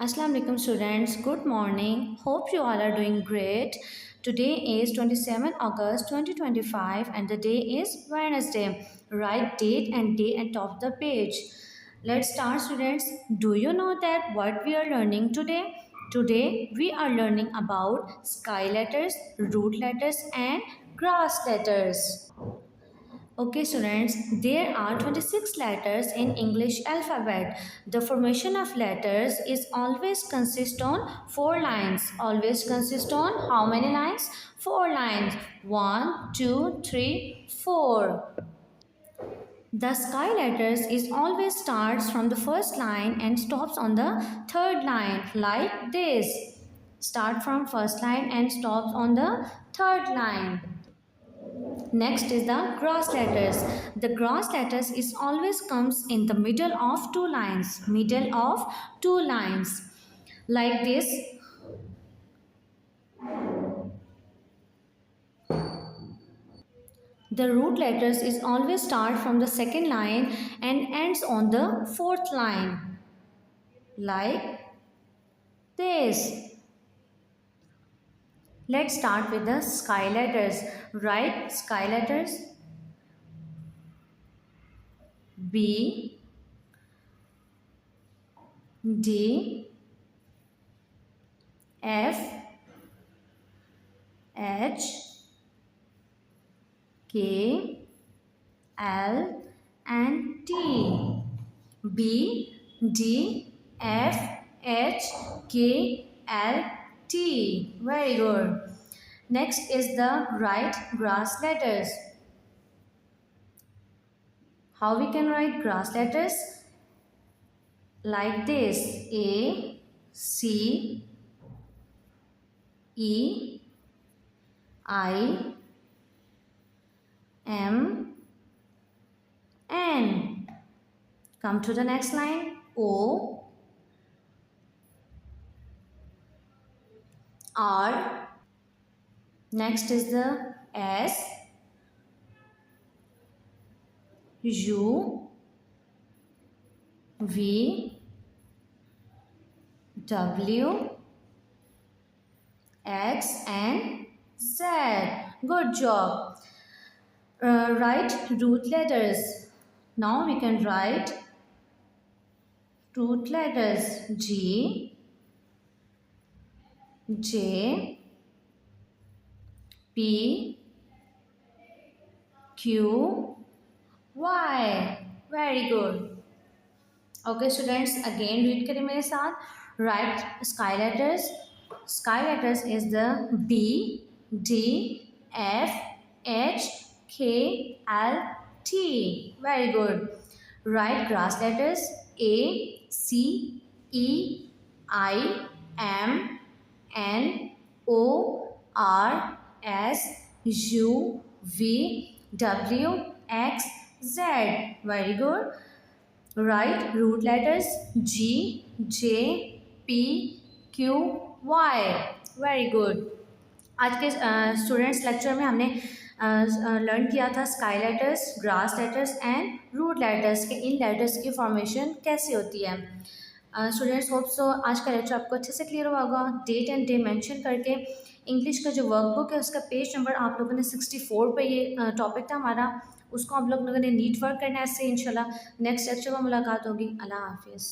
Assalamu alaikum students, good morning. Hope you all are doing great. Today is 27 August 2025 and the day is Wednesday. Write date and day at top of the page. Let's start students. Do you know that what we are learning today? Today we are learning about sky letters, root letters and grass letters. Okay students, there are 26 letters in English alphabet. The formation of letters is always consist on 4 lines. Always consist on how many lines? 4 lines. 1, 2, 3, 4. The sky letters is always starts from the first line and stops on the third line like this. Start from first line and stops on the third line. Next is the grass letters. The grass letters is always comes in the middle of two lines. Middle of two lines. Like this. The root letters is always start from the second line and ends on the fourth line. Like this. Let's start with the sky letters. Write sky letters. B, D, F, H, K, L and T. B, D, F, H, K, L, T. Very good. Next is the write grass letters. How we can write grass letters? Like this. A, C, E, I, M, N. Come to the next line. O, R. Next is the S, U, V, W, X and Z. Good job. Write root letters. Now we can write root letters. G, J, P, Q, Y. Very good. Okay students, again read करें मेरे साथ. Write sky letters. Sky letters is the B, D, F, H, K, L, T. Very good. Write grass letters. A, C, E, I, M, N, O, R, S, U, V, W, X, Z. Very good. Write root letters G, J, P, Q, Y. Very good. आज के students lecture में हमने learn किया था sky letters, grass letters and root letters के इन letters की formation कैसे होती है. स्टूडेंट्स होप सो आज का लेक्चर आपको अच्छे से क्लियर हुआ होगा. डेट एंड डे मेंशन करके इंग्लिश का जो वर्कबुक है उसका पेज नंबर आप लोगों ने 64 पे ये टॉपिक था हमारा, उसको आप लोगों ने नीट वर्क करना है. इससे इंशाल्लाह नेक्स्ट लेक्चर में मुलाकात होगी. अल्लाह हाफिज़.